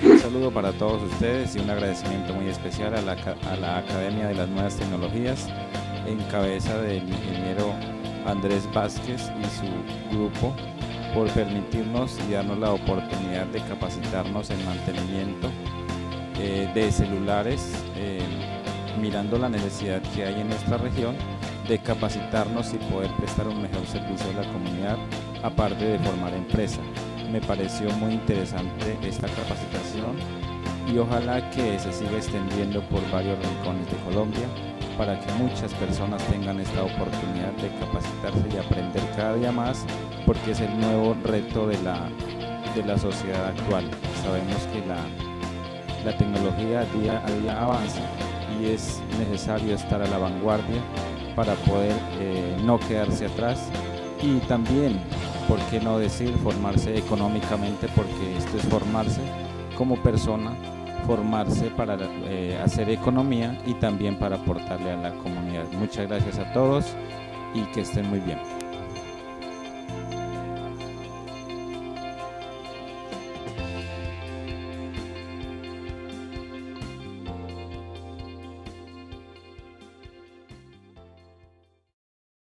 Un saludo para todos ustedes y un agradecimiento muy especial a la Academia de las Nuevas Tecnologías, en cabeza del ingeniero Andrés Vázquez y su grupo, por permitirnos y darnos la oportunidad de capacitarnos en mantenimiento de celulares, mirando la necesidad que hay en nuestra región de capacitarnos y poder prestar un mejor servicio a la comunidad, aparte de formar empresa. Me pareció muy interesante esta capacitación y ojalá que se siga extendiendo por varios rincones de Colombia para que muchas personas tengan esta oportunidad de capacitarse y aprender cada día más, porque es el nuevo reto de la sociedad actual. Sabemos que la tecnología día a día avanza y es necesario estar a la vanguardia para poder no quedarse atrás, y también, por qué no decir, formarse económicamente, porque esto es formarse como persona, formarse para hacer economía y también para aportarle a la comunidad. Muchas gracias a todos y que estén muy bien.